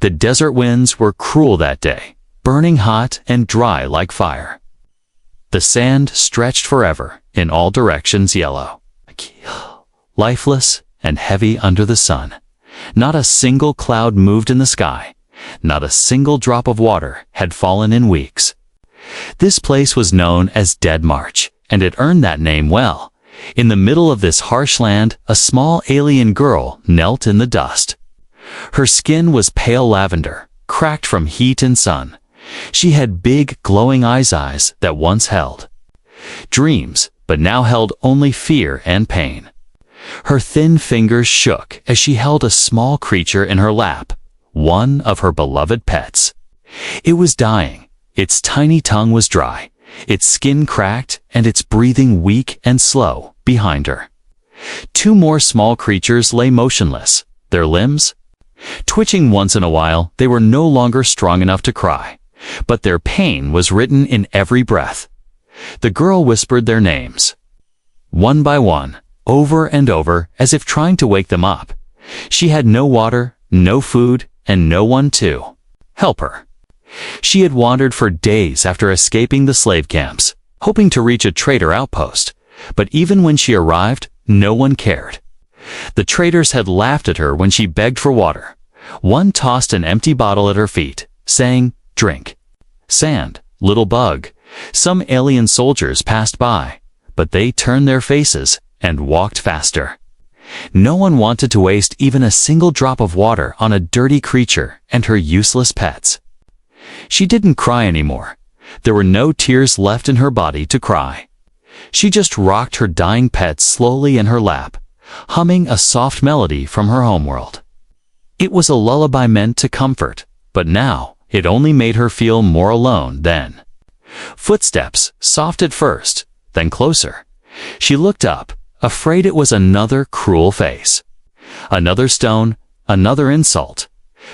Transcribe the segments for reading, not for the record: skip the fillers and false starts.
The desert winds were cruel that day, burning hot and dry like fire. The sand stretched forever, in all directions yellow, lifeless and heavy under the sun. Not a single cloud moved in the sky. Not a single drop of water had fallen in weeks. This place was known as Dead March, and it earned that name well. In the middle of this harsh land, a small alien girl knelt in the dust. Her skin was pale lavender, cracked from heat and sun. She had big, glowing eyes that once held dreams, but now held only fear and pain. Her thin fingers shook as she held a small creature in her lap, one of her beloved pets. It was dying. Its tiny tongue was dry, its skin cracked, and its breathing weak and slow behind her. Two more small creatures lay motionless, their limbs twitching once in a while. They were no longer strong enough to cry, but their pain was written in every breath. The girl whispered their names, one by one, over and over, as if trying to wake them up. She had no water, no food, and no one to help her. She had wandered for days after escaping the slave camps, hoping to reach a trader outpost, but even when she arrived, no one cared. The traders had laughed at her when she begged for water. One tossed an empty bottle at her feet, saying, "Drink." Sand, little bug. Some alien soldiers passed by, but they turned their faces and walked faster. No one wanted to waste even a single drop of water on a dirty creature and her useless pets. She didn't cry anymore. There were no tears left in her body to cry. She just rocked her dying pet slowly in her lap, humming a soft melody from her homeworld. It was a lullaby meant to comfort, but now it only made her feel more alone then. Footsteps, soft at first, then closer. She looked up, afraid it was another cruel face. Another stone, another insult.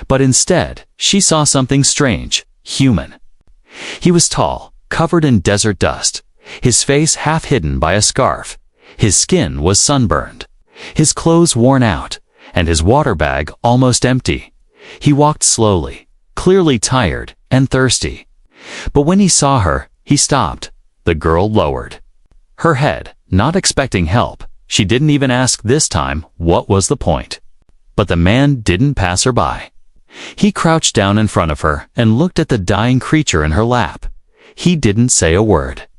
But instead, she saw something strange, human. He was tall, covered in desert dust, his face half hidden by a scarf. His skin was sunburned, his clothes worn out, and his water bag almost empty. He walked slowly, clearly tired and thirsty. But when he saw her, he stopped. The girl lowered her head, not expecting help. She didn't even ask this time what was the point. But the man didn't pass her by. He crouched down in front of her and looked at the dying creature in her lap. He didn't say a word.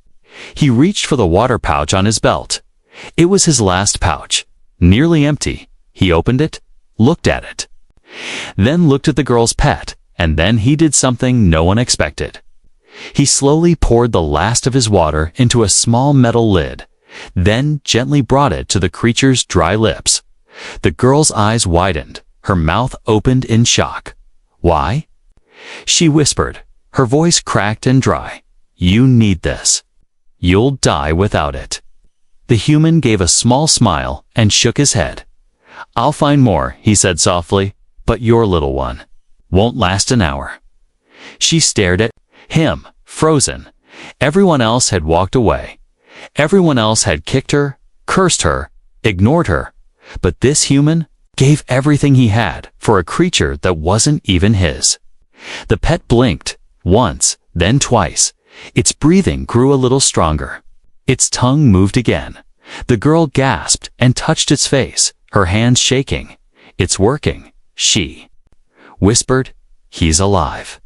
He reached for the water pouch on his belt. It was his last pouch, nearly empty. He opened it, looked at it, then looked at the girl's pet, and then he did something no one expected. He slowly poured the last of his water into a small metal lid, then gently brought it to the creature's dry lips. The girl's eyes widened, her mouth opened in shock. "Why?" she whispered, her voice cracked and dry. "You need this. You'll die without it." The human gave a small smile and shook his head. "I'll find more," he said softly, "but your little one won't last an hour." She stared at him, frozen. Everyone else had walked away. Everyone else had kicked her, cursed her, ignored her. But this human gave everything he had for a creature that wasn't even his. The pet blinked, once, then twice. Its breathing grew a little stronger. Its tongue moved again. The girl gasped and touched its face, her hands shaking. "It's working," she whispered. "He's alive."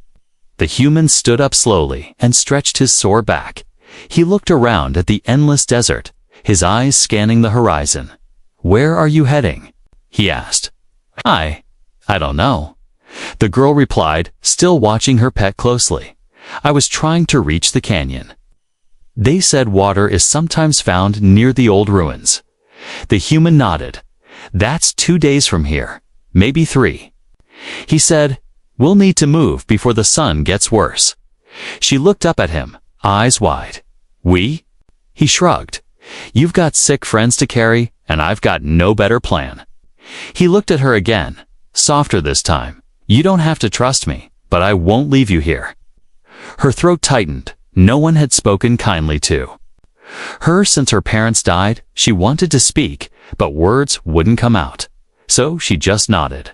The human stood up slowly and stretched his sore back. He looked around at the endless desert, his eyes scanning the horizon. "Where are you heading?" he asked. I don't know," the girl replied, still watching her pet closely. "I was trying to reach the canyon. They said water is sometimes found near the old ruins." The human nodded. "That's 2 days from here, maybe 3. He said, "We'll need to move before the sun gets worse." She looked up at him, eyes wide. "We?" He shrugged. "You've got sick friends to carry, and I've got no better plan." He looked at her again, softer this time. "You don't have to trust me, but I won't leave you here." Her throat tightened. No one had spoken kindly to her since her parents died. She wanted to speak, but words wouldn't come out. So she just nodded.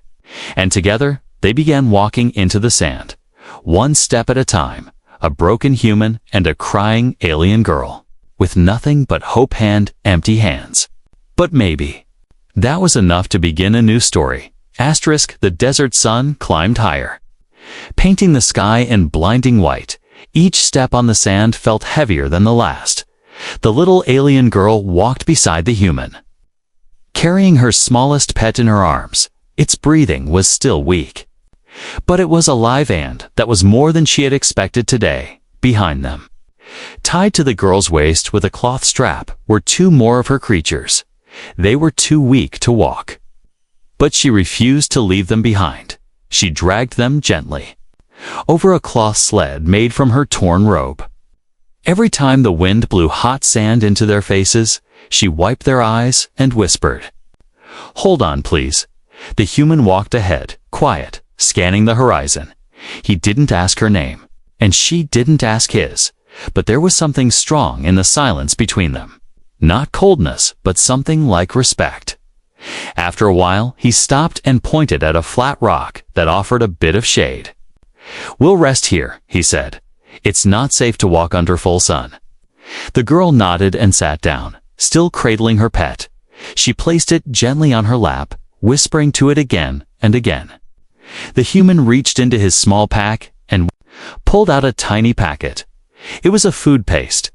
And together, They began walking into the sand, one step at a time, a broken human and a crying alien girl, with nothing but hope and empty hands. But maybe that was enough to begin a new story. Asterisk, the desert sun climbed higher, painting the sky in blinding white. Each step on the sand felt heavier than the last. The little alien girl walked beside the human, carrying her smallest pet in her arms. Its breathing was still weak, but it was alive, and that was more than she had expected today. Behind them, tied to the girl's waist with a cloth strap, were two more of her creatures. They were too weak to walk, but she refused to leave them behind. She dragged them gently over a cloth sled made from her torn robe. Every time the wind blew hot sand into their faces, she wiped their eyes and whispered, "Hold on, please." The human walked ahead, quiet, scanning the horizon. He didn't ask her name, and she didn't ask his, but there was something strong in the silence between them. Not coldness, but something like respect. After a while, he stopped and pointed at a flat rock that offered a bit of shade. "We'll rest here," he said. "It's not safe to walk under full sun." The girl nodded and sat down, still cradling her pet. She placed it gently on her lap, whispering to it again and again. The human reached into his small pack and pulled out a tiny packet. It was a food paste.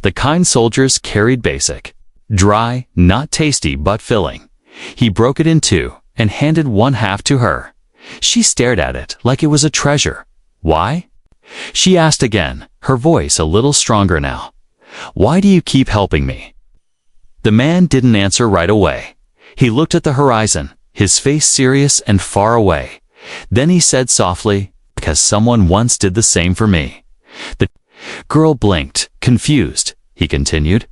The kind soldiers carried, basic, dry, not tasty but filling. He broke it in two and handed one half to her. She stared at it like it was a treasure. "Why?" she asked again, her voice a little stronger now. "Why do you keep helping me?" The man didn't answer right away. He looked at the horizon, his face serious and far away. Then he said softly, "Because someone once did the same for me." The girl blinked, confused. He continued,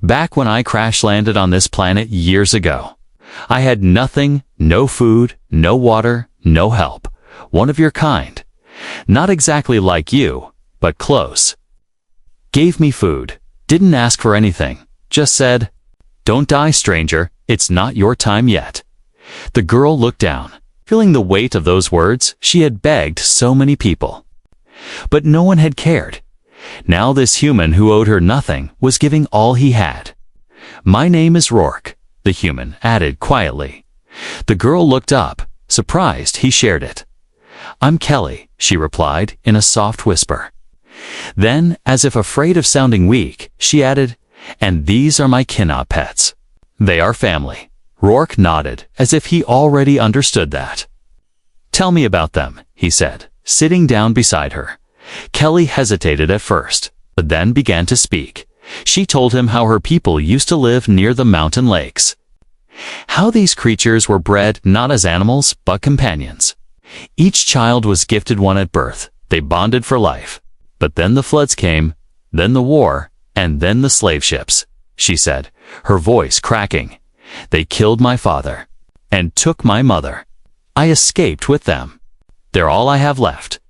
"Back when I crash-landed on this planet years ago, I had nothing, no food, no water, no help. One of your kind. Not exactly like you, but close. Gave me food. Didn't ask for anything. Just said, 'Don't die, stranger. It's not your time yet.'" The girl looked down, feeling the weight of those words. She had begged so many people, but no one had cared. Now this human who owed her nothing was giving all he had. "My name is Rourke," the human added quietly. The girl looked up, surprised he shared it. "I'm Kelly," she replied in a soft whisper. Then, as if afraid of sounding weak, she added, "And these are my kinna pets. They are family." Rourke nodded, as if he already understood that. "Tell me about them," he said, sitting down beside her. Kelly hesitated at first, but then began to speak. She told him how her people used to live near the mountain lakes. How these creatures were bred not as animals, but companions. Each child was gifted one at birth. They bonded for life. But then the floods came, then the war, and then the slave ships, she said, her voice cracking. "They killed my father and took my mother. I escaped with them. They're all I have left."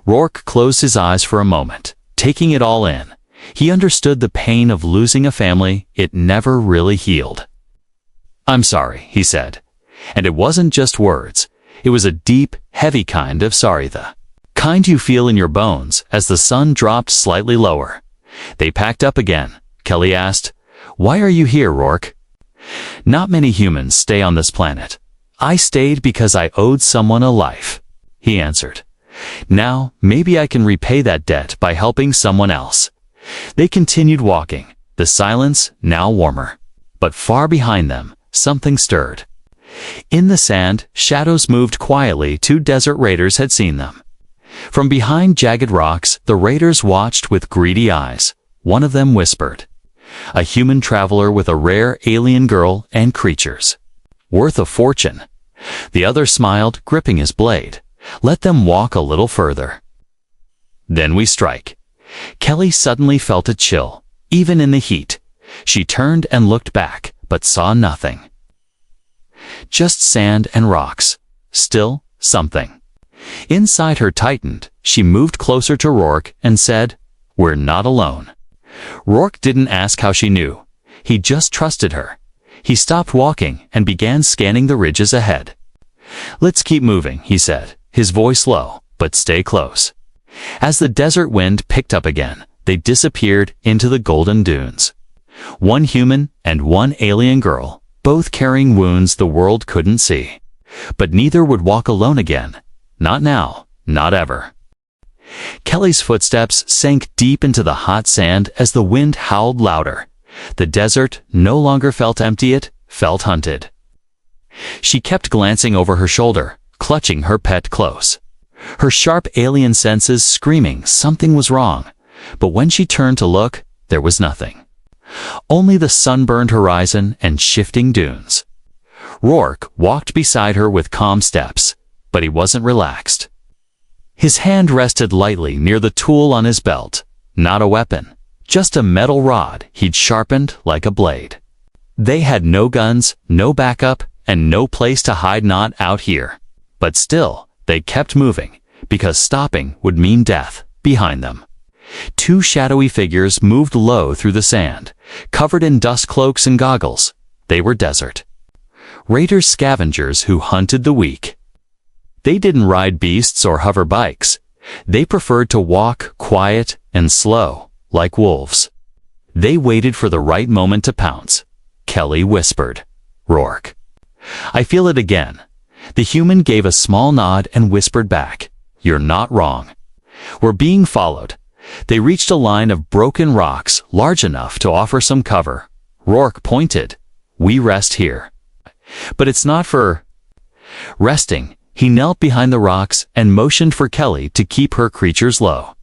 Rourke closed his eyes for a moment, taking it all in. He understood the pain of losing a family. It never really healed. "I'm sorry," he said. And it wasn't just words. It was a deep, heavy kind of sorry, the kind you feel in your bones as the sun dropped slightly lower. They packed up again. Kelly asked, "Why are you here, Rourke?" "Not many humans stay on this planet. I stayed because I owed someone a life," he answered. "Now, maybe I can repay that debt by helping someone else." They continued walking, the silence now warmer. But far behind them, something stirred. In the sand, shadows moved quietly. Two desert raiders had seen them. From behind jagged rocks, the raiders watched with greedy eyes. One of them whispered, "A human traveler with a rare alien girl and creatures. Worth a fortune." The other smiled, gripping his blade. "Let them walk a little further. Then we strike." Kelly suddenly felt a chill, even in the heat. She turned and looked back, but saw nothing. Just sand and rocks. Still something. Inside her tightened. She moved closer to Rourke and said, "We're not alone." Rourke didn't ask how she knew. He just trusted her. He stopped walking and began scanning the ridges ahead. "Let's keep moving," he said. his voice low, but stay close. As the desert wind picked up again, they disappeared into the golden dunes. One human and one alien girl, both carrying wounds the world couldn't see. But neither would walk alone again. Not now, not ever. Kelly's footsteps sank deep into the hot sand as the wind howled louder. The desert no longer felt empty, it felt hunted. She kept glancing over her shoulder, clutching her pet close. Her sharp alien senses screaming something was wrong, but when she turned to look, there was nothing. Only the sunburned horizon and shifting dunes. Rourke walked beside her with calm steps, but he wasn't relaxed. His hand rested lightly near the tool on his belt. Not a weapon, just a metal rod he'd sharpened like a blade. They had no guns, no backup, and no place to hide, not out here. But still, they kept moving, because stopping would mean death behind them. Two shadowy figures moved low through the sand, covered in dust cloaks and goggles. They were desert raiders, scavengers who hunted the weak. They didn't ride beasts or hover bikes. They preferred to walk quiet and slow, like wolves. They waited for the right moment to pounce. Kelly whispered, "Rourke." "I feel it again." The human gave a small nod and whispered back, "You're not wrong. We're being followed." They reached a line of broken rocks large enough to offer some cover. Rourke pointed, "We rest here." "But it's not for resting." He knelt behind the rocks and motioned for Kelly to keep her creatures low.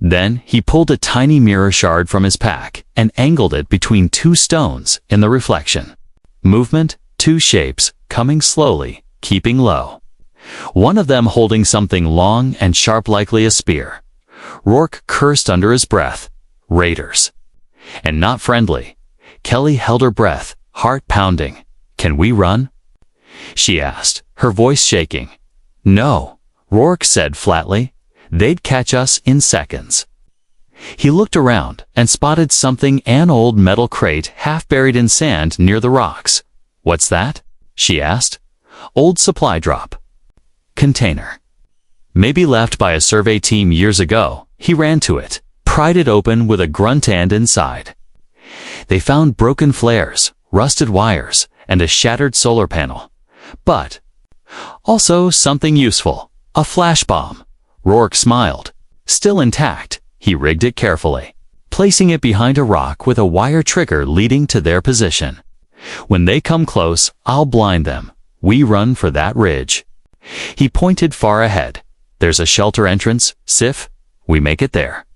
Then he pulled a tiny mirror shard from his pack and angled it between two stones in the reflection. Movement, two shapes, coming slowly, keeping low. One of them holding something long and sharp, likely a spear. Rourke cursed under his breath. Raiders. And not friendly. Kelly held her breath, heart pounding. "Can we run?" she asked, her voice shaking. "No," Rourke said flatly. "They'd catch us in seconds." He looked around and spotted something, an old metal crate half buried in sand near the rocks. "What's that?" she asked. "Old supply drop container. Maybe left by a survey team years ago." He ran to it, pried it open with a grunt, and inside they found broken flares, rusted wires, and a shattered solar panel. But also something useful, a flash bomb. Rourke smiled. Still intact, he rigged it carefully, placing it behind a rock with a wire trigger leading to their position. "When they come close, I'll blind them. We run for that ridge." He pointed far ahead. "There's a shelter entrance, Sif. We make it there.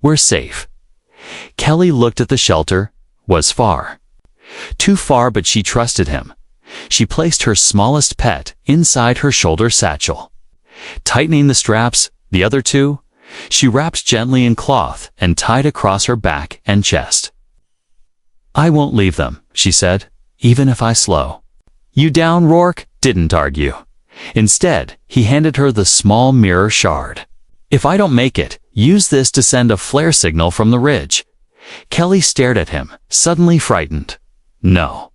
We're safe." Kelly looked at the shelter. Was far. Too far, but she trusted him. She placed her smallest pet inside her shoulder satchel. Tightening the straps, the other two, she wrapped gently in cloth and tied across her back and chest. "I won't leave them," she said, "even if I slow you down." Rourke didn't argue. Instead, he handed her the small mirror shard. "If I don't make it, use this to send a flare signal from the ridge." Kelly stared at him, suddenly frightened. "No.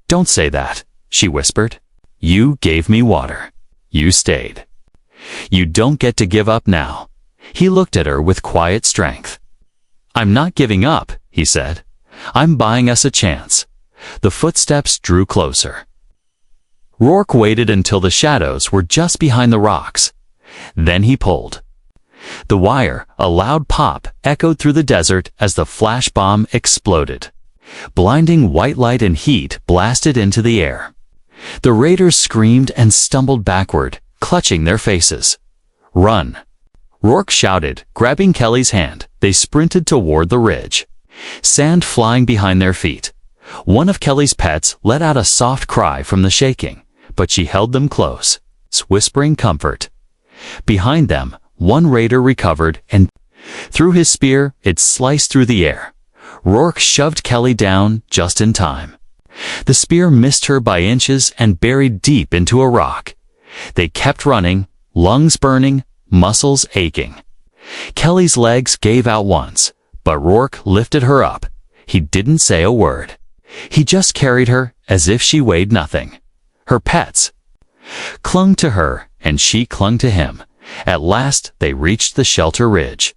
Don't say that," she whispered. "You gave me water. You stayed. You don't get to give up now." He looked at her with quiet strength. "I'm not giving up," he said. "I'm buying us a chance." The footsteps drew closer. Rourke waited until the shadows were just behind the rocks. Then he pulled. The wire, a loud pop, echoed through the desert as the flash bomb exploded. Blinding white light and heat blasted into the air. The raiders screamed and stumbled backward, clutching their faces. "Run!" Rourke shouted, grabbing Kelly's hand. They sprinted toward the ridge, sand flying behind their feet. One of Kelly's pets let out a soft cry from the shaking, but she held them close, whispering comfort. Behind them, one raider recovered, and threw his spear. It sliced through the air. Rourke shoved Kelly down just in time. The spear missed her by inches and buried deep into a rock. They kept running, lungs burning, muscles aching. Kelly's legs gave out once, but Rourke lifted her up. He didn't say a word. He just carried her as if she weighed nothing. Her pets clung to her, and she clung to him. At last, they reached the shelter ridge.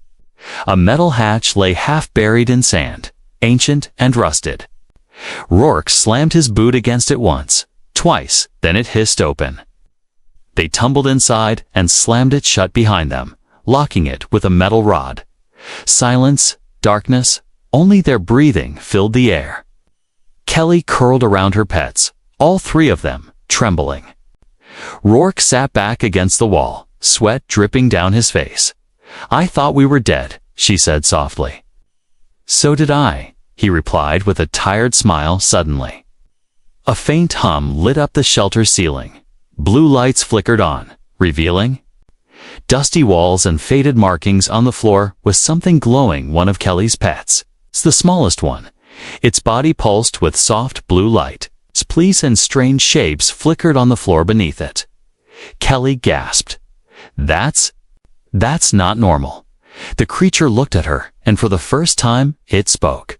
A metal hatch lay half buried in sand, ancient and rusted. Rourke slammed his boot against it once, twice, then it hissed open. They tumbled inside and slammed it shut behind them, locking it with a metal rod. Silence, darkness, only their breathing filled the air. Kelly curled around her pets, all three of them, trembling. Rourke sat back against the wall, sweat dripping down his face. "I thought we were dead," she said softly. "So did I," he replied with a tired smile suddenly. A faint hum lit up the shelter ceiling. Blue lights flickered on, revealing dusty walls and faded markings on the floor with something glowing. One of Kelly's pets. It's the smallest one. Its body pulsed with soft blue light. Its pleats and strange shapes flickered on the floor beneath it. Kelly gasped. That's not normal." The creature looked at her, and for the first time, it spoke.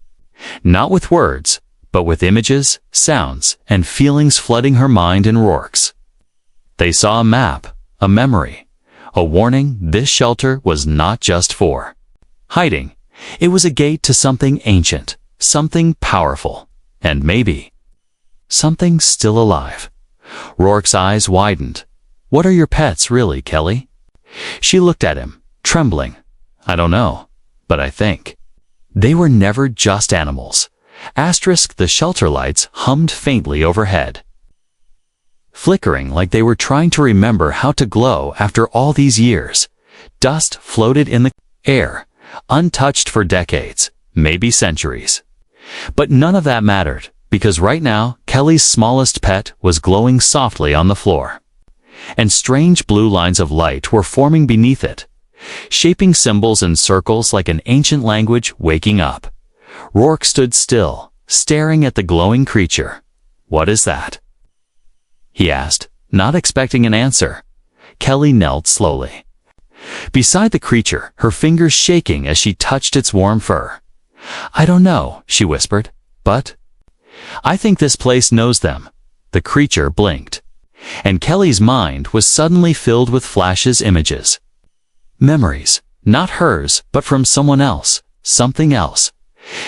Not with words, but with images, sounds, and feelings flooding her mind and Rourke's. They saw a map, a memory, a warning this shelter was not just for hiding. It was a gate to something ancient, something powerful, and maybe something still alive. Rourke's eyes widened. "What are your pets really, Kelly?" She looked at him, trembling. "I don't know, but I think they were never just animals." The shelter lights hummed faintly overhead, flickering like they were trying to remember how to glow after all these years. Dust floated in the air, untouched for decades, maybe centuries. But none of that mattered, because right now, Kelly's smallest pet was glowing softly on the floor. And strange blue lines of light were forming beneath it, shaping symbols and circles like an ancient language waking up. Rourke stood still, staring at the glowing creature. "What is that?" he asked, not expecting an answer. Kelly knelt slowly beside the creature, her fingers shaking as she touched its warm fur. "I don't know," she whispered, "but I think this place knows them." The creature blinked, and Kelly's mind was suddenly filled with flashes, images. Memories, not hers, but from someone else, something else.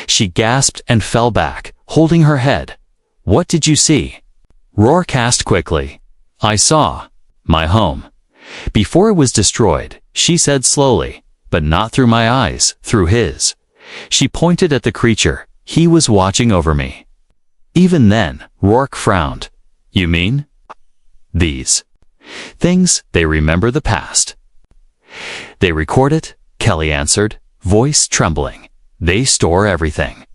She gasped and fell back, holding her head. "What did you see?" Rourke asked quickly. "I saw my home before it was destroyed," she said slowly, "but not through my eyes, through his." She pointed at the creature. "He was watching over me." Even then, Rourke frowned. "You mean these things, they remember the past?" "They record it," Kelly answered, voice trembling. "They store everything."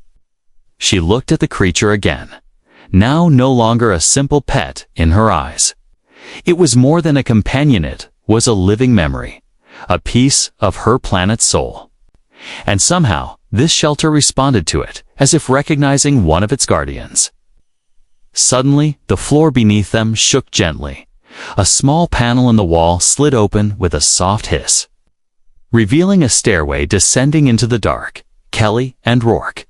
She looked at the creature again, now no longer a simple pet in her eyes. It was more than a companion, it was a living memory, a piece of her planet's soul. And somehow, this shelter responded to it, as if recognizing one of its guardians. Suddenly, the floor beneath them shook gently. A small panel in the wall slid open with a soft hiss, revealing a stairway descending into the dark. Kelly and Rourke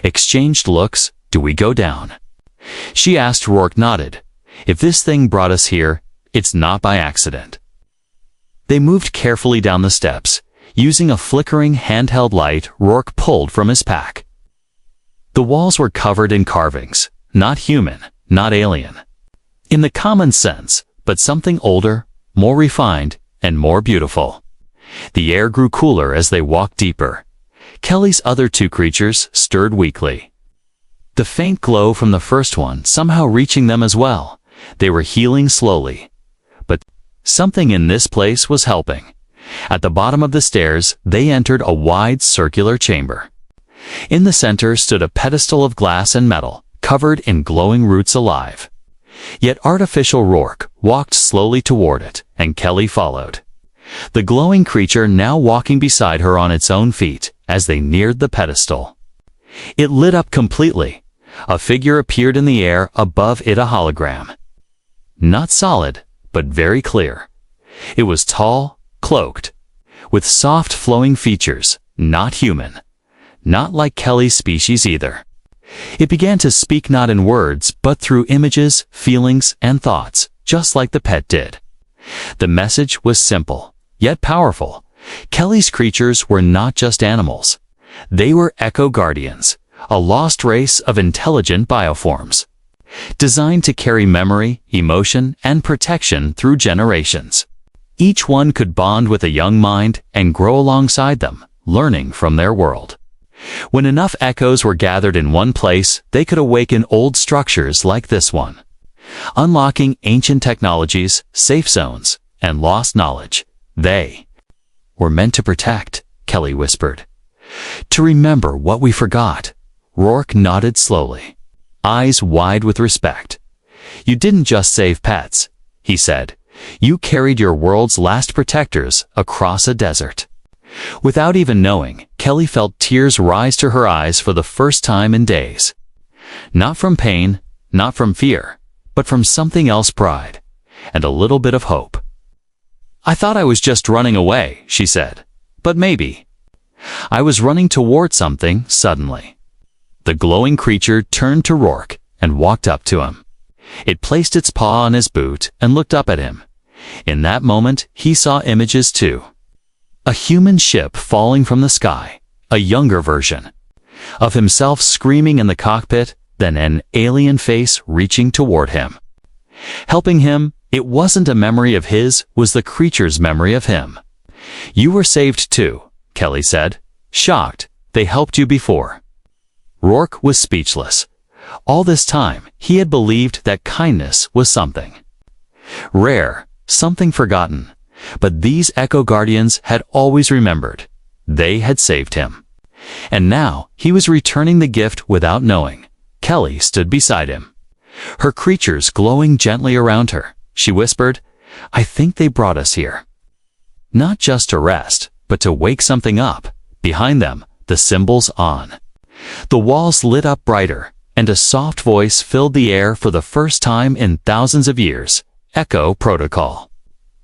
exchanged looks. "Do we go down?" she asked. Rourke nodded. "If this thing brought us here, it's not by accident." They moved carefully down the steps, using a flickering handheld light Rourke pulled from his pack. The walls were covered in carvings, not human, not alien, in the common sense, but something older, more refined, and more beautiful. The air grew cooler as they walked deeper. Kelly's other two creatures stirred weakly, the faint glow from the first one somehow reaching them as well. They were healing slowly. But something in this place was helping. At the bottom of the stairs, they entered a wide circular chamber. In the center stood a pedestal of glass and metal, covered in glowing roots alive. Yet artificial. Rourke walked slowly toward it, and Kelly followed, the glowing creature now walking beside her on its own feet. As they neared the pedestal, it lit up completely. A figure appeared in the air above it, a hologram. Not solid, but very clear. It was tall, cloaked, with soft flowing features, not human, not like Kelly's species either. It began to speak not in words, but through images, feelings, and thoughts, just like the pet did. The message was simple, yet powerful. Kelly's creatures were not just animals. They were echo guardians, a lost race of intelligent bioforms, designed to carry memory, emotion, and protection through generations. Each one could bond with a young mind and grow alongside them, learning from their world. When enough echoes were gathered in one place, they could awaken old structures like this one, unlocking ancient technologies, safe zones, and lost knowledge. They were meant to protect, Kelly whispered. To remember what we forgot. Rourke nodded slowly, eyes wide with respect. You didn't just save pets, he said. You carried your world's last protectors across a desert. Without even knowing, Kelly felt tears rise to her eyes for the first time in days. Not from pain, not from fear, but from something else, pride, and a little bit of hope. I thought I was just running away, she said. But maybe. I was running toward something suddenly. The glowing creature turned to Rourke and walked up to him. It placed its paw on his boot and looked up at him. In that moment, he saw images too. A human ship falling from the sky, a younger version of himself screaming in the cockpit, then an alien face reaching toward him. Helping him, it wasn't a memory of his, was the creature's memory of him. You were saved too, Kelly said. Shocked, they helped you before. Rourke was speechless. All this time, he had believed that kindness was something rare, something forgotten. But these Echo Guardians had always remembered. They had saved him. And now, he was returning the gift without knowing. Kelly stood beside him, her creatures glowing gently around her. She whispered, I think they brought us here. Not just to rest, but to wake something up. Behind them, the symbols on. The walls lit up brighter, and a soft voice filled the air for the first time in thousands of years. Echo Protocol.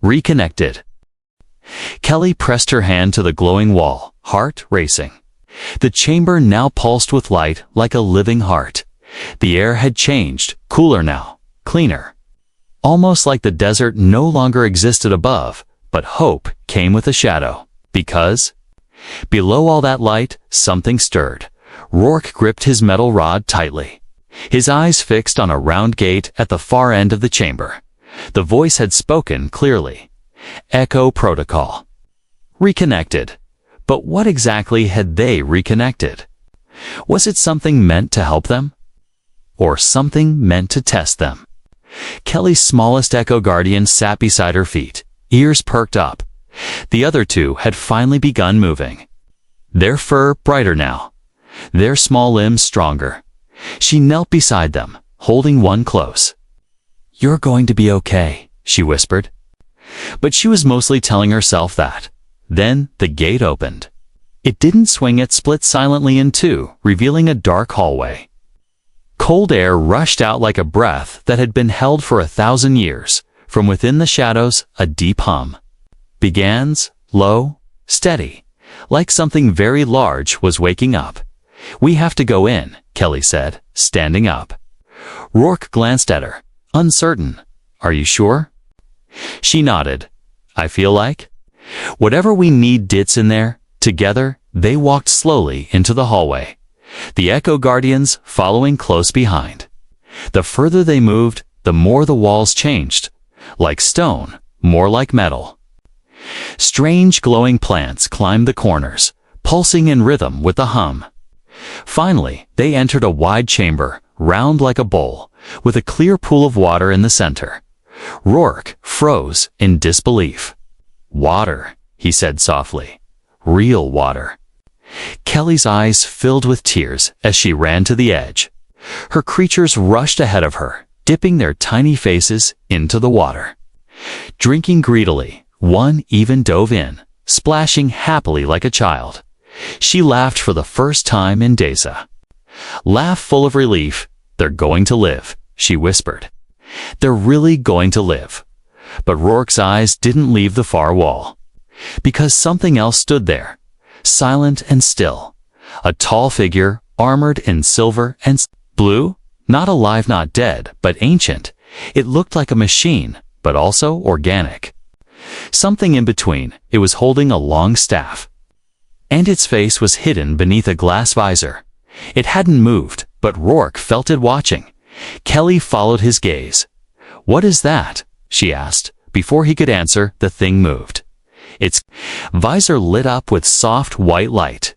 Reconnected. Kelly pressed her hand to the glowing wall, heart racing. The chamber now pulsed with light like a living heart. The air had changed, cooler now, cleaner. Almost like the desert no longer existed above, but hope came with a shadow. Because below all that light, something stirred. Rourke gripped his metal rod tightly, his eyes fixed on a round gate at the far end of the chamber. The voice had spoken clearly. Echo Protocol. Reconnected. But what exactly had they reconnected? Was it something meant to help them? Or something meant to test them? Kelly's smallest Echo Guardian sat beside her feet, ears perked up. The other two had finally begun moving. Their fur brighter now, their small limbs stronger. She knelt beside them, holding one close. You're going to be okay, she whispered. But she was mostly telling herself that. Then the gate opened. It didn't swing, it split silently in two, revealing a dark hallway. Cold air rushed out like a breath that had been held for 1,000 years. From within the shadows, a deep hum begins, low, steady, like something very large was waking up. We have to go in, Kelly said, standing up. Rourke glanced at her, uncertain. Are you sure? She nodded. I feel like whatever we need dit's in there. Together, they walked slowly into the hallway, the Echo Guardians following close behind. The further they moved, the more the walls changed, like stone, more like metal. Strange glowing plants climbed the corners, pulsing in rhythm with the hum. Finally, they entered a wide chamber, round like a bowl, with a clear pool of water in the center. Rourke froze in disbelief. Water, he said softly. Real water. Kelly's eyes filled with tears as she ran to the edge. Her creatures rushed ahead of her, dipping their tiny faces into the water. Drinking greedily, one even dove in, splashing happily like a child. She laughed for the first time in days. Laugh full of relief. They're going to live, she whispered. They're really going to live. But Rourke's eyes didn't leave the far wall. Because something else stood there, silent and still. A tall figure, armored in silver and blue, not alive, not dead, but ancient. It looked like a machine, but also organic. Something in between, it was holding a long staff. And its face was hidden beneath a glass visor. It hadn't moved, but Rourke felt it watching. Kelly followed his gaze. "What is that?" she asked. Before he could answer, the thing moved. Its visor lit up with soft white light,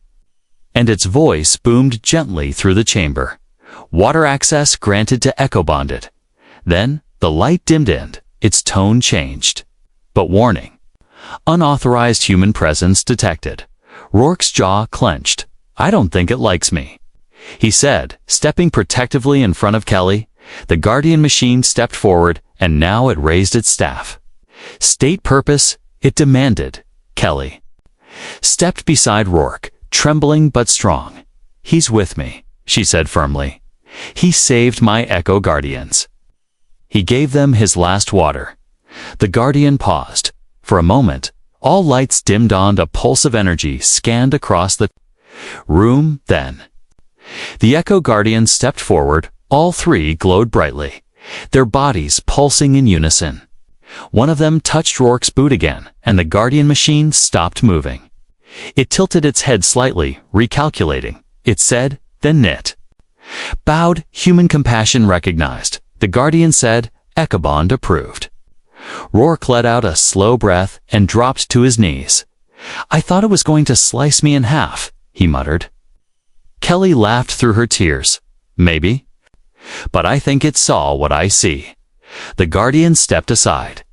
and its voice boomed gently through the chamber. Water access granted to Echo Bonded. Then, the light dimmed and its tone changed. But warning. Unauthorized human presence detected. Rourke's jaw clenched. "I don't think it likes me," he said, stepping protectively in front of Kelly. The Guardian machine stepped forward, and now it raised its staff. State purpose, it demanded. Kelly stepped beside Rourke, trembling but strong. "He's with me," she said firmly. "He saved my Echo Guardians." He gave them his last water. The Guardian paused. For a moment, all lights dimmed on. A pulse of energy scanned across the room. Then, the Echo Guardians stepped forward. All three glowed brightly, their bodies pulsing in unison. One of them touched Rourke's boot again, and the Guardian machine stopped moving. It tilted its head slightly, recalculating. It said, then knit. Bowed, human compassion recognized. The Guardian said, Echabond approved. Rourke let out a slow breath and dropped to his knees. "I thought it was going to slice me in half," he muttered. Kelly laughed through her tears. "Maybe. But I think it saw what I see." The Guardian stepped aside,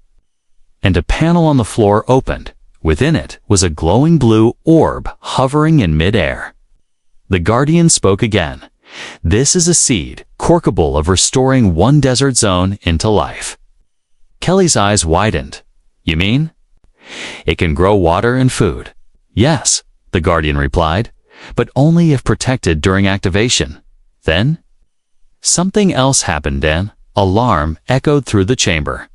and a panel on the floor opened. Within it was a glowing blue orb hovering in mid-air. The Guardian spoke again. "This is a seed, capable of restoring one desert zone into life." Kelly's eyes widened. "You mean?" "It can grow water and food." "Yes," the Guardian replied, "but only if protected during activation." Then, something else happened. An alarm echoed through the chamber.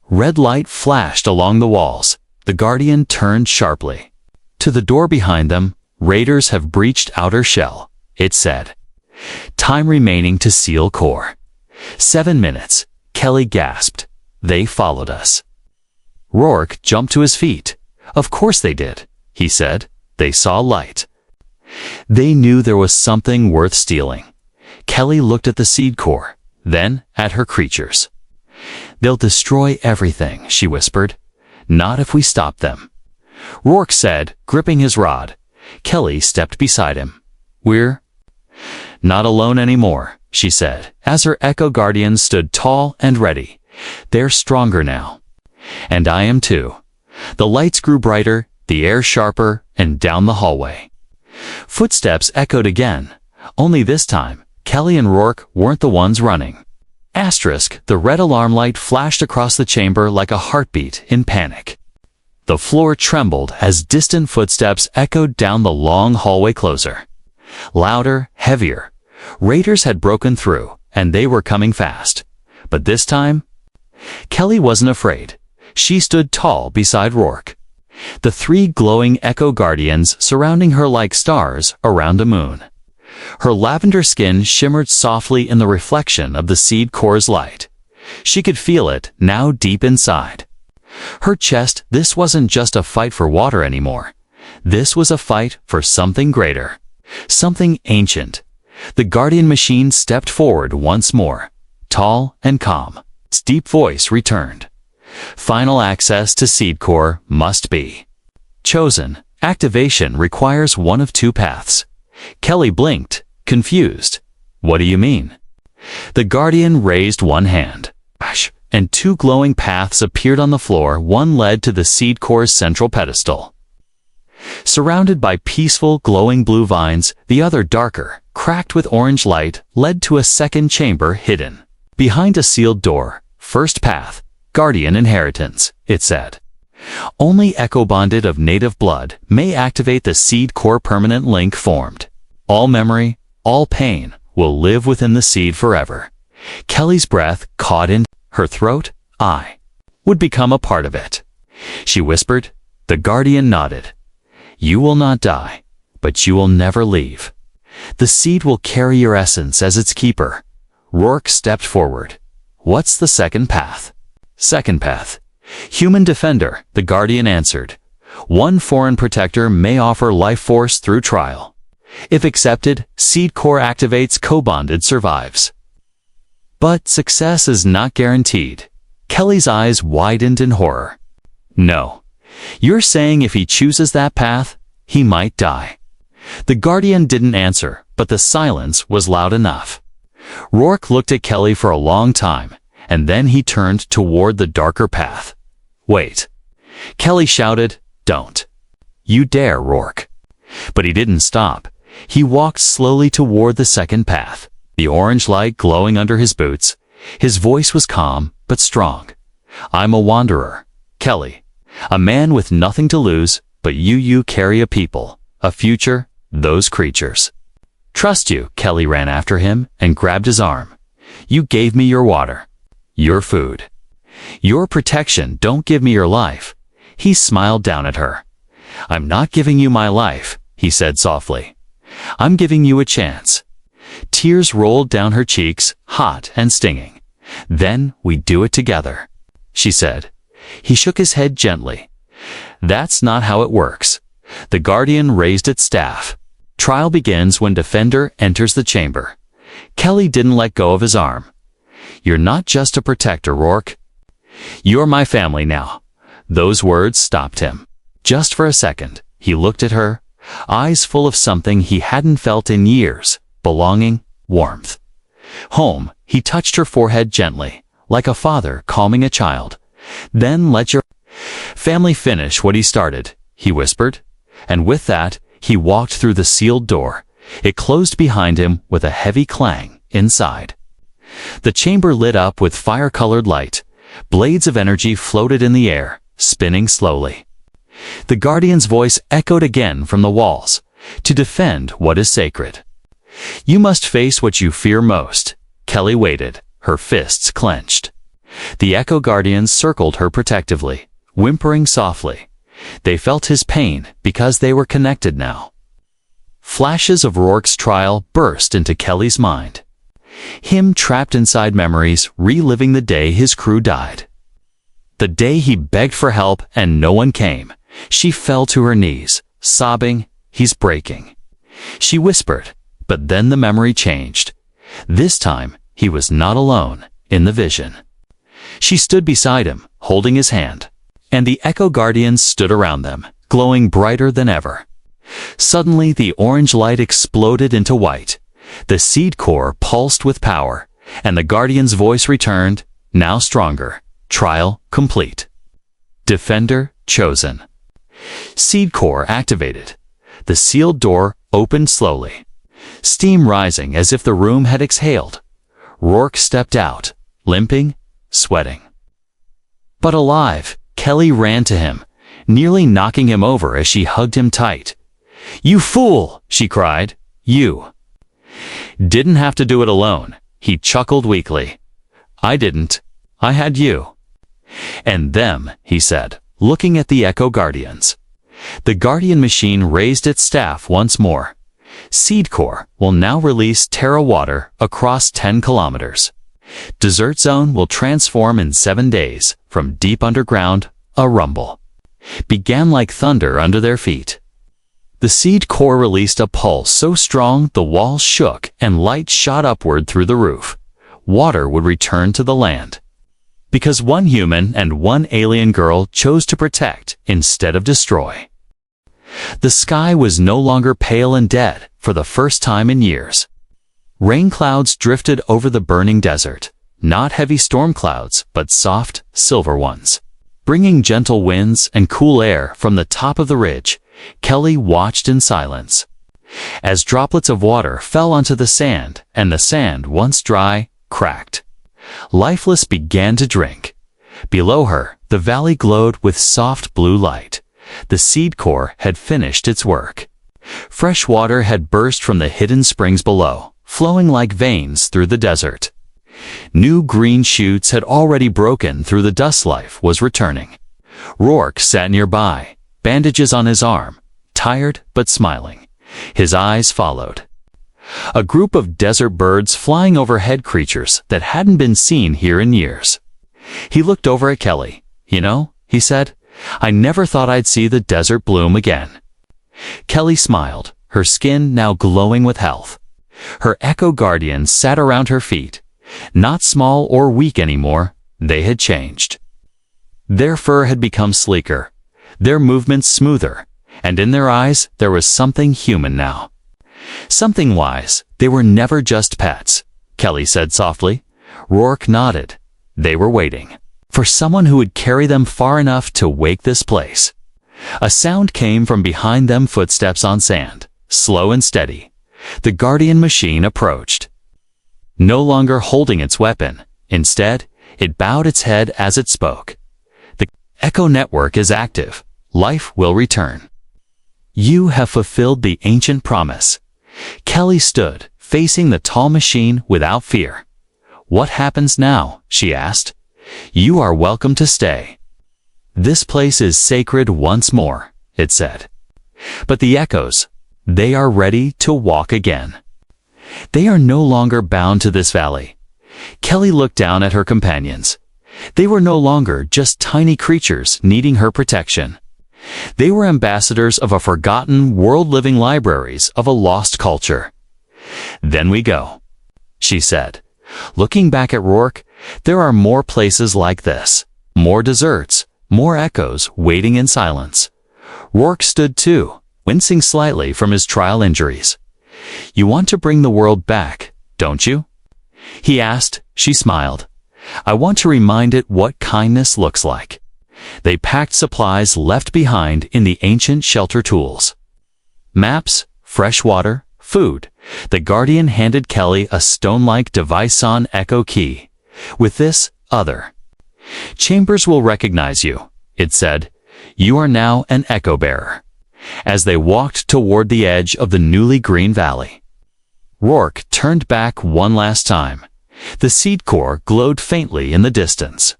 Red light flashed along the walls. The Guardian turned sharply. To the door behind them, "Raiders have breached outer shell," it said. "Time remaining to seal core." 7 minutes, Kelly gasped. "They followed us." Rourke jumped to his feet. "Of course they did," he said. "They saw light. They knew there was something worth stealing." Kelly looked at the seed core, then at her creatures. "They'll destroy everything," she whispered. "Not if we stop them." Rourke said, gripping his rod. Kelly stepped beside him. "We're not alone anymore," she said, as her Echo Guardians stood tall and ready. "They're stronger now. And I am too." The lights grew brighter, the air sharper, and down the hallway. Footsteps echoed again. Only this time, Kelly and Rourke weren't the ones running. The red alarm light flashed across the chamber like a heartbeat in panic. The floor trembled as distant footsteps echoed down the long hallway closer. Louder, heavier. Raiders had broken through, and they were coming fast. But this time, Kelly wasn't afraid. She stood tall beside Rourke. The three glowing Echo Guardians surrounding her like stars around a moon. Her lavender skin shimmered softly in the reflection of the seed core's light. She could feel it now deep inside her chest. This wasn't just a fight for water anymore. This was a fight for something greater, something ancient. The Guardian machine stepped forward once more, tall and calm. Its deep voice returned. "Final access to seed core must be chosen. Activation requires one of two paths." Kelly blinked, confused. "What do you mean?" The Guardian raised one hand, and two glowing paths appeared on the floor. One led to the seed core's central pedestal, surrounded by peaceful, glowing blue vines. The other, darker, cracked with orange light, led to a second chamber hidden behind a sealed door. "First path, Guardian inheritance," it said. "Only Echo Bonded of native blood may activate the seed core. Permanent link formed. All memory, all pain, will live within the seed forever." Kelly's breath caught in her throat. "I would become a part of it," she whispered. The Guardian nodded. "You will not die, but you will never leave. The seed will carry your essence as its keeper." Rourke stepped forward. "What's the second path?" Second path. Human defender, the guardian answered. One foreign protector may offer life force through trial. If accepted, seed core activates, co-bonded survives. But success is not guaranteed. Kelly's eyes widened in horror. No. You're saying if he chooses that path, he might die. The guardian didn't answer, but the silence was loud enough. Rourke looked at Kelly for a long time, and then he turned toward the darker path. Wait. Kelly shouted, Don't. You dare, Rourke. But he didn't stop. He walked slowly toward the second path, the orange light glowing under his boots. His voice was calm, but strong. I'm a wanderer, Kelly. A man with nothing to lose, but you carry a people, a future, those creatures. Trust you, Kelly ran after him and grabbed his arm. You gave me your water, your food, your protection. Don't give me your life. He smiled down at her. I'm not giving you my life, he said softly. I'm giving you a chance. Tears rolled down her cheeks, hot and stinging. Then we do it together, she said. He shook his head gently. That's not how it works. The guardian raised its staff. Trial begins when defender enters the chamber. Kelly didn't let go of his arm. You're not just a protector, Rourke. You're my family now. Those words stopped him. Just for a second, he looked at her, eyes full of something he hadn't felt in years, belonging, warmth. Home, he touched her forehead gently, like a father calming a child. Then let your family finish what he started, he whispered. And with that, he walked through the sealed door. It closed behind him with a heavy clang inside. The chamber lit up with fire-colored light. Blades of energy floated in the air, spinning slowly. The guardian's voice echoed again from the walls. To defend what is sacred. You must face what you fear most. Kelly waited, her fists clenched. The Echo Guardians circled her protectively, whimpering softly. They felt his pain because they were connected now. Flashes of Rourke's trial burst into Kelly's mind. Him trapped inside memories, reliving the day his crew died. The day he begged for help and no one came. She fell to her knees, sobbing, He's breaking. She whispered, but then the memory changed. This time, he was not alone in the vision. She stood beside him, holding his hand, and the Echo Guardians stood around them, glowing brighter than ever. Suddenly, the orange light exploded into white. The seed core pulsed with power, and the Guardian's voice returned, now stronger. Trial complete. Defender chosen. Seed core activated. The sealed door opened slowly, steam rising as if the room had exhaled. Rourke stepped out, limping, sweating. But alive, Kelly ran to him, nearly knocking him over as she hugged him tight. "You fool!" she cried. "You didn't have to do it alone," he chuckled weakly. "I didn't. I had you." "And them," he said, looking at the Echo Guardians. The Guardian machine raised its staff once more. Seed Core will now release Terra water across 10 kilometers. Desert Zone will transform in 7 days, from deep underground. A rumble began like thunder under their feet. The Seed Core released a pulse so strong the walls shook and light shot upward through the roof. Water would return to the land. Because one human and one alien girl chose to protect instead of destroy. The sky was no longer pale and dead for the first time in years. Rain clouds drifted over the burning desert, not heavy storm clouds, but soft, silver ones. Bringing gentle winds and cool air from the top of the ridge, Kelly watched in silence. As droplets of water fell onto the sand, and the sand, once dry, cracked. Lifeless began to drink. Below her, the valley glowed with soft blue light. The Seed Core had finished its work. Fresh water had burst from the hidden springs below, flowing like veins through the desert. New green shoots had already broken through the dust. Life was returning. Rourke sat nearby, bandages on his arm, tired but smiling. His eyes followed. A group of desert birds flying overhead, creatures that hadn't been seen here in years. He looked over at Kelly. "You know," he said, "I never thought I'd see the desert bloom again." Kelly smiled, her skin now glowing with health. Her echo guardians sat around her feet. Not small or weak anymore, they had changed. Their fur had become sleeker, their movements smoother, and in their eyes there was something human now. Something wise. They were never just pets, Kelly said softly. Rourke nodded. They were waiting for someone who would carry them far enough to wake this place. A sound came from behind them, footsteps on sand, slow and steady. The guardian machine approached. No longer holding its weapon, instead, it bowed its head as it spoke. "The Echo Network is active. Life will return. You have fulfilled the ancient promise." Kelly stood, facing the tall machine without fear. "What happens now?" she asked. "You are welcome to stay. This place is sacred once more," it said. But the echoes, they are ready to walk again. They are no longer bound to this valley. Kelly looked down at her companions. They were no longer just tiny creatures needing her protection. They were ambassadors of a forgotten world, living libraries of a lost culture. "Then we go," she said. Looking back at Rourke, there are more places like this, more deserts, more echoes waiting in silence. Rourke stood too, wincing slightly from his trial injuries. "You want to bring the world back, don't you?" he asked. She smiled. "I want to remind it what kindness looks like." They packed supplies left behind in the ancient shelter tools. Maps, fresh water, food. The Guardian handed Kelly a stone-like device-on echo key. "With this, other chambers will recognize you," it said. "You are now an echo bearer." As they walked toward the edge of the newly green valley, Rourke turned back one last time. The seed core glowed faintly in the distance.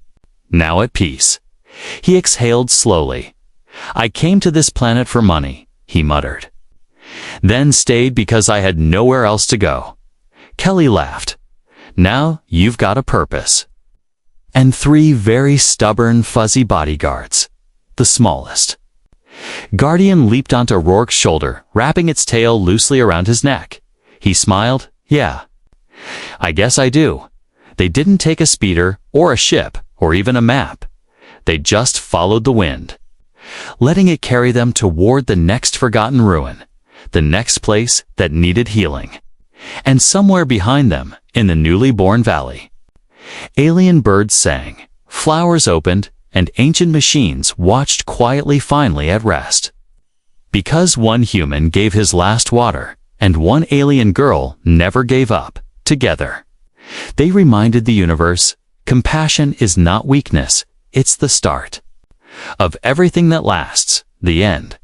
Now at peace, he exhaled slowly. "I came to this planet for money," he muttered. "Then stayed because I had nowhere else to go." Kelly laughed. "Now you've got a purpose." And 3 very stubborn, fuzzy bodyguards. The smallest. Guardian leaped onto Rourke's shoulder, wrapping its tail loosely around his neck. He smiled. "Yeah, I guess I do." They didn't take a speeder, or a ship, or even a map. They just followed the wind, letting it carry them toward the next forgotten ruin, the next place that needed healing. And somewhere behind them, in the newly born valley, alien birds sang, flowers opened, and ancient machines watched quietly, finally at rest. Because one human gave his last water, and one alien girl never gave up, together, they reminded the universe, compassion is not weakness, it's the start of everything that lasts, the end.